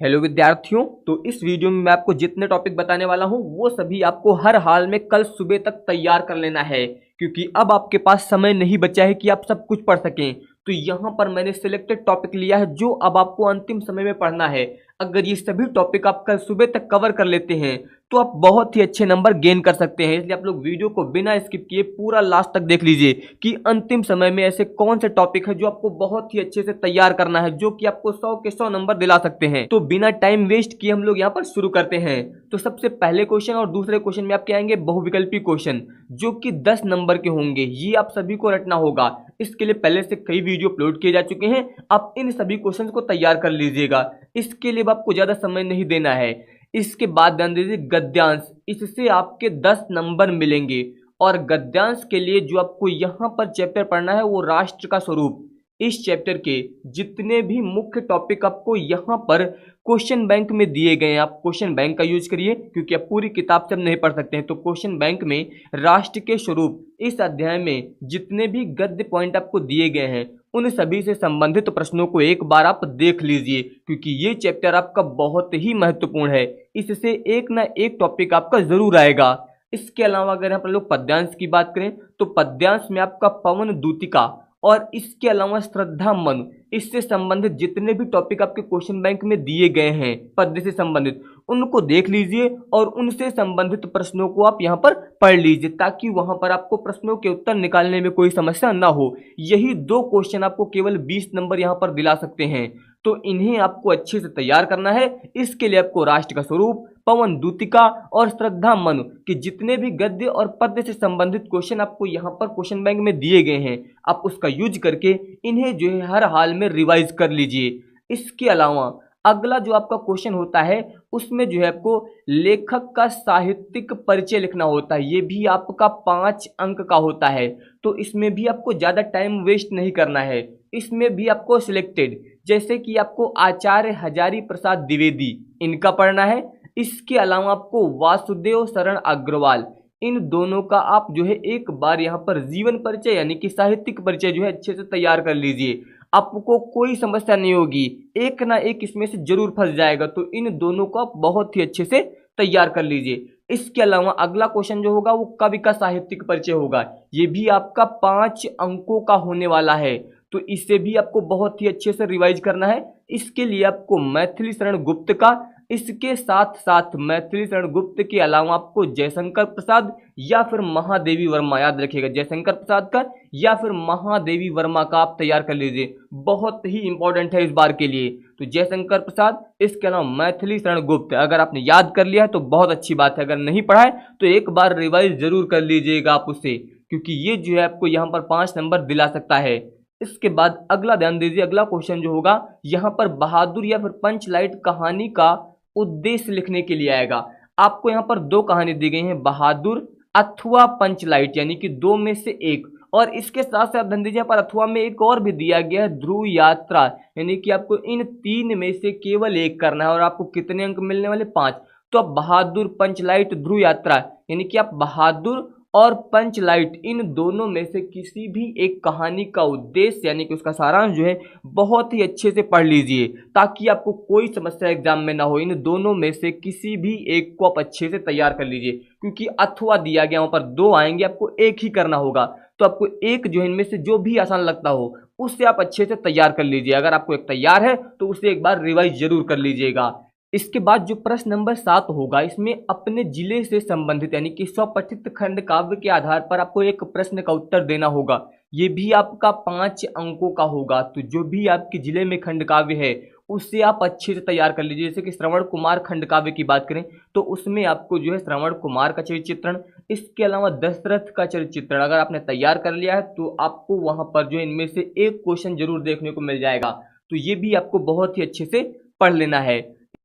Hello विद्यार्थियों। तो इस वीडियो में मैं आपको जितने टॉपिक बताने वाला हूं वो सभी आपको हर हाल में कल सुबह तक तैयार कर लेना है, क्योंकि अब आपके पास समय नहीं बचा है कि आप सब कुछ पढ़ सकें। तो यहाँ पर मैंने सिलेक्टेड टॉपिक लिया है जो अब आपको अंतिम समय में पढ़ना है। अगर ये सभी टॉपिक आप कल सुबह तक कवर कर लेते हैं तो आप बहुत ही अच्छे नंबर गेन कर सकते हैं। इसलिए आप लोग वीडियो को बिना स्किप किए पूरा लास्ट तक देख लीजिए कि अंतिम समय में ऐसे कौन से टॉपिक है जो आपको बहुत ही अच्छे से तैयार करना है, जो कि आपको 100 के 100 नंबर दिला सकते हैं। तो बिना टाइम वेस्ट किए हम लोग यहाँ पर शुरू करते हैं। तो सबसे पहले क्वेश्चन और दूसरे क्वेश्चन में आपके आएंगे बहुविकल्पी क्वेश्चन, जो कि 10 नंबर के होंगे। ये आप सभी को रटना होगा। इसके लिए पहले से कई वीडियो अपलोड किए जा चुके हैं। आप इन सभी क्वेश्चन को तैयार कर लीजिएगा। इसके लिए आपको ज्यादा समय नहीं देना है। इसके बाद ध्यान दीजिए गद्यांश, इससे आपके 10 नंबर मिलेंगे। और गद्यांश के लिए जो आपको यहाँ पर चैप्टर पढ़ना है वो राष्ट्र का स्वरूप। इस चैप्टर के जितने भी मुख्य टॉपिक आपको यहाँ पर क्वेश्चन बैंक में दिए गए हैं, आप क्वेश्चन बैंक का यूज करिए, क्योंकि आप पूरी किताब से हम नहीं पढ़ सकते हैं। तो क्वेश्चन बैंक में राष्ट्र के स्वरूप इस अध्याय में जितने भी गद्य पॉइंट आपको दिए गए हैं उन सभी से संबंधित प्रश्नों को एक बार आप देख लीजिए, क्योंकि ये चैप्टर आपका बहुत ही महत्वपूर्ण है। इससे एक ना एक टॉपिक आपका जरूर आएगा। इसके अलावा अगर हम लोग पद्यांश की बात करें तो पद्यांश में आपका पवन दूतिका और इसके अलावा श्रद्धा मनु, इससे संबंधित जितने भी टॉपिक आपके क्वेश्चन बैंक में दिए गए हैं पद्य से संबंधित, उनको देख लीजिए और उनसे संबंधित प्रश्नों को आप यहाँ पर पढ़ लीजिए, ताकि वहां पर आपको प्रश्नों के उत्तर निकालने में कोई समस्या ना हो। यही दो क्वेश्चन आपको केवल 20 नंबर यहाँ पर दिला सकते हैं। तो इन्हें आपको अच्छे से तैयार करना है। इसके लिए आपको राष्ट्र का स्वरूप, पवन दूतिका और श्रद्धा मनु के जितने भी गद्य और पद्य से संबंधित क्वेश्चन आपको यहाँ पर क्वेश्चन बैंक में दिए गए हैं, आप उसका यूज करके इन्हें जो है हर हाल में रिवाइज कर लीजिए। इसके अलावा अगला जो आपका क्वेश्चन होता है उसमें जो है आपको लेखक का साहित्यिक परिचय लिखना होता है। ये भी आपका 5 अंक का होता है। तो इसमें भी आपको ज्यादा टाइम वेस्ट नहीं करना है। इसमें भी आपको सिलेक्टेड, जैसे कि आपको आचार्य हजारी प्रसाद द्विवेदी, इनका पढ़ना है। इसके अलावा आपको वासुदेव शरण अग्रवाल, इन दोनों का आप जो है एक बार यहाँ पर जीवन परिचय यानी कि साहित्यिक परिचय जो है अच्छे से तैयार कर लीजिए। आपको कोई समस्या नहीं होगी, एक ना एक इसमें से जरूर फंस जाएगा। तो इन दोनों को आप बहुत ही अच्छे से तैयार कर लीजिए। इसके अलावा अगला क्वेश्चन जो होगा वो कवि का साहित्यिक परिचय होगा। ये भी आपका 5 अंकों का होने वाला है। तो इसे भी आपको बहुत ही अच्छे से रिवाइज करना है। इसके लिए आपको मैथिली शरण गुप्त का, इसके साथ साथ मैथिली शरण गुप्त के अलावा आपको जयशंकर प्रसाद या फिर महादेवी वर्मा, याद रखिएगा जयशंकर प्रसाद का या फिर महादेवी वर्मा का आप तैयार कर लीजिए। बहुत ही इंपॉर्टेंट है इस बार के लिए। तो जयशंकर प्रसाद, इसके अलावा मैथिली शरण गुप्त, अगर आपने याद कर लिया है तो बहुत अच्छी बात है। अगर नहीं पढ़ा है तो एक बार रिवाइज जरूर कर लीजिएगा आप उससे, क्योंकि ये जो है आपको यहाँ पर 5 नंबर दिला सकता है। इसके बाद अगला ध्यान दीजिए, अगला क्वेश्चन जो होगा यहाँ पर बहादुर या फिर पंच लाइट कहानी का उद्देश्य लिखने के लिए आएगा। आपको यहाँ पर 2 कहानी दी गई हैं, बहादुर अथवा पंचलाइट, यानी कि 2 में से एक। और इसके साथ साथ ध्यान दीजिए यहाँ पर अथवा में एक और भी दिया गया है, ध्रुव यात्रा, यानी कि आपको इन 3 में से केवल एक करना है। और आपको कितने अंक मिलने वाले? 5। तो आप बहादुर, पंचलाइट, ध्रुव यात्रा, यानी कि आप बहादुर और पंचलाइट इन दोनों में से किसी भी एक कहानी का उद्देश्य यानी कि उसका सारांश जो है बहुत ही अच्छे से पढ़ लीजिए, ताकि आपको कोई समस्या एग्जाम में ना हो। इन दोनों में से किसी भी एक को आप अच्छे से तैयार कर लीजिए, क्योंकि अथवा दिया गया, वहां पर 2 आएंगे, आपको एक ही करना होगा। तो आपको एक जो इनमें से जो भी आसान लगता हो उससे आप अच्छे से तैयार कर लीजिए। अगर आपको एक तैयार है तो उसे एक बार रिवाइज जरूर कर लीजिएगा। इसके बाद जो प्रश्न नंबर 7 होगा, इसमें अपने जिले से संबंधित यानी कि स्वपठित खंड काव्य के आधार पर आपको एक प्रश्न का उत्तर देना होगा। ये भी आपका 5 अंकों का होगा। तो जो भी आपके जिले में खंड काव्य है उससे आप अच्छे से तैयार कर लीजिए। जैसे कि श्रवण कुमार खंड काव्य की बात करें तो उसमें आपको जो है श्रवण कुमार का चरित्र चित्रण, इसके अलावा दशरथ का चरित्र चित्रण अगर आपने तैयार कर लिया है तो आपको वहां पर जो इनमें से एक क्वेश्चन जरूर देखने को मिल जाएगा। तो ये भी आपको बहुत ही अच्छे से पढ़ लेना है।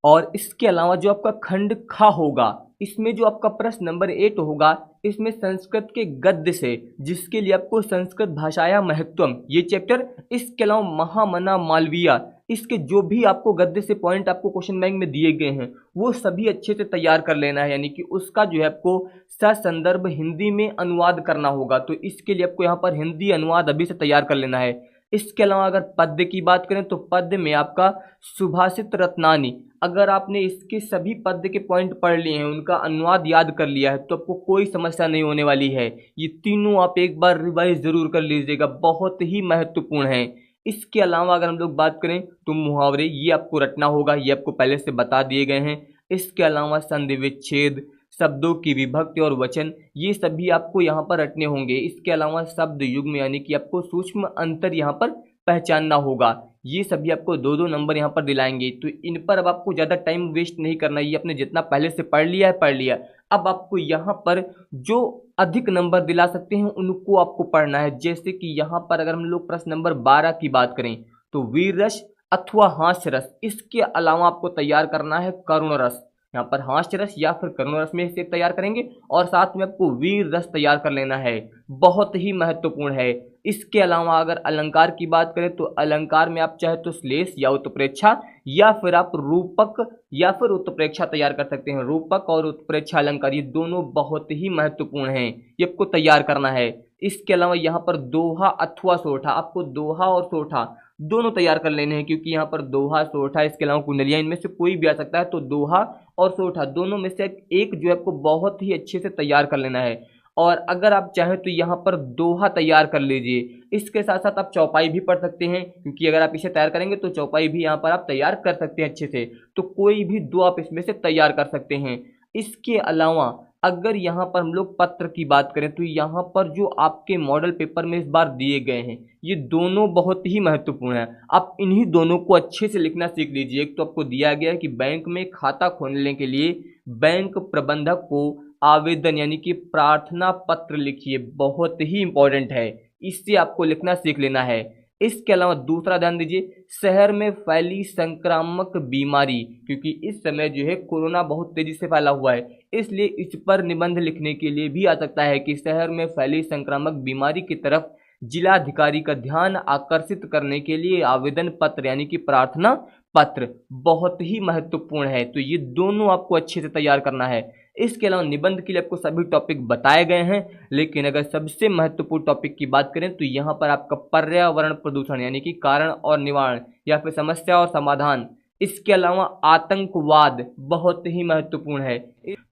और इसके अलावा जो आपका खंड खा होगा, इसमें जो आपका प्रश्न नंबर 8 होगा, इसमें संस्कृत के गद्य से, जिसके लिए आपको संस्कृत भाषाया महत्वम ये चैप्टर, इसके अलावा महामना मालवीय, इसके जो भी आपको गद्य से पॉइंट आपको क्वेश्चन बैंक में दिए गए हैं वो सभी अच्छे से तैयार कर लेना है। यानी कि उसका जो है आपको ससंदर्भ हिंदी में अनुवाद करना होगा। तो इसके लिए आपको यहाँ पर हिंदी अनुवाद अभी से तैयार कर लेना है। इसके अलावा अगर पद्य की बात करें तो पद्य में आपका सुभाषित रत्नानी, अगर आपने इसके सभी पद्य के पॉइंट पढ़ लिए हैं, उनका अनुवाद याद कर लिया है, तो आपको कोई समस्या नहीं होने वाली है। ये तीनों आप एक बार रिवाइज जरूर कर लीजिएगा, बहुत ही महत्वपूर्ण है। इसके अलावा अगर हम लोग बात करें तो मुहावरे, ये आपको रटना होगा, ये आपको पहले से बता दिए गए हैं। इसके अलावा संधि विच्छेद, शब्दों की विभक्ति और वचन, ये सभी आपको यहाँ पर रटने होंगे। इसके अलावा शब्द युग्म यानी कि आपको सूक्ष्म अंतर यहाँ पर पहचानना होगा। ये सभी आपको 2-2 नंबर यहाँ पर दिलाएंगे, तो इन पर अब आपको ज़्यादा टाइम वेस्ट नहीं करना। ये आपने जितना पहले से पढ़ लिया है पढ़ लिया। अब आपको यहाँ पर जो अधिक नंबर दिला सकते हैं उनको आपको पढ़ना है। जैसे कि यहाँ पर अगर हम लोग प्रश्न नंबर 12 की बात करें तो वीर रस अथवा हास्य रस, इसके अलावा आपको तैयार करना है करुण रस। यहाँ पर हास्य रस या फिर करुण रस में से तैयार करेंगे, और साथ में आपको वीर रस तैयार कर लेना है, बहुत ही महत्वपूर्ण है। इसके अलावा अगर अलंकार की बात करें तो अलंकार में आप चाहे तो श्लेष या उत्प्रेक्षा या फिर आप रूपक या फिर उत्प्रेक्षा तैयार कर सकते हैं। रूपक और उत्प्रेक्षा अलंकार ये दोनों बहुत ही महत्वपूर्ण हैं, ये आपको तैयार करना है। इसके अलावा यहाँ पर दोहा अथवा सोठा, आपको दोहा और सोठा दोनों तैयार कर लेने हैं, क्योंकि यहाँ पर दोहा सोठा इसके अलावा कुंडलियाँ, इनमें से कोई भी आ सकता है। तो दोहा और सोठा दोनों में से एक जो है आपको बहुत ही अच्छे से तैयार कर लेना है। और अगर आप चाहें तो यहाँ पर दोहा तैयार कर लीजिए, इसके साथ साथ आप चौपाई भी पढ़ सकते हैं, क्योंकि अगर आप इसे तैयार करेंगे तो चौपाई भी यहाँ पर आप तैयार कर सकते हैं अच्छे से। तो कोई भी दो आप इसमें से तैयार कर सकते हैं। इसके अलावा अगर यहाँ पर हम लोग पत्र की बात करें तो यहाँ पर जो आपके मॉडल पेपर में इस बार दिए गए हैं ये दोनों बहुत ही महत्वपूर्ण है। आप इन्हीं दोनों को अच्छे से लिखना सीख लीजिए। एक तो आपको दिया गया है कि बैंक में खाता खोलने के लिए बैंक प्रबंधक को आवेदन यानी कि प्रार्थना पत्र लिखिए, बहुत ही इंपॉर्टेंट है, इससे आपको लिखना सीख लेना है। इसके अलावा दूसरा ध्यान दीजिए, शहर में फैली संक्रामक बीमारी, क्योंकि इस समय जो है कोरोना बहुत तेजी से फैला हुआ है, इसलिए इस पर निबंध लिखने के लिए भी आ सकता है कि शहर में फैली संक्रामक बीमारी की तरफ जिलाधिकारी का ध्यान आकर्षित करने के लिए आवेदन पत्र यानी कि प्रार्थना पत्र, बहुत ही महत्वपूर्ण है। तो ये दोनों आपको अच्छे से तैयार करना है। इसके अलावा निबंध के लिए आपको सभी टॉपिक बताए गए हैं, लेकिन अगर सबसे महत्वपूर्ण टॉपिक की बात करें तो यहाँ पर आपका पर्यावरण प्रदूषण यानी कि कारण और निवारण या फिर समस्या और समाधान, इसके अलावा आतंकवाद बहुत ही महत्वपूर्ण है।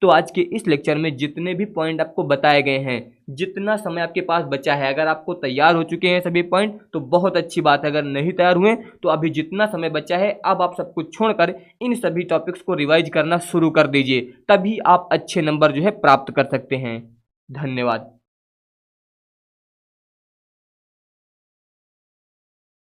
तो आज के इस लेक्चर में जितने भी पॉइंट आपको बताए गए हैं, जितना समय आपके पास बचा है, अगर आपको तैयार हो चुके हैं सभी पॉइंट तो बहुत अच्छी बात है। अगर नहीं तैयार हुए तो अभी जितना समय बचा है अब आप सब कुछ छोड़कर इन सभी टॉपिक्स को रिवाइज करना शुरू कर दीजिए, तभी आप अच्छे नंबर जो है प्राप्त कर सकते हैं। धन्यवाद।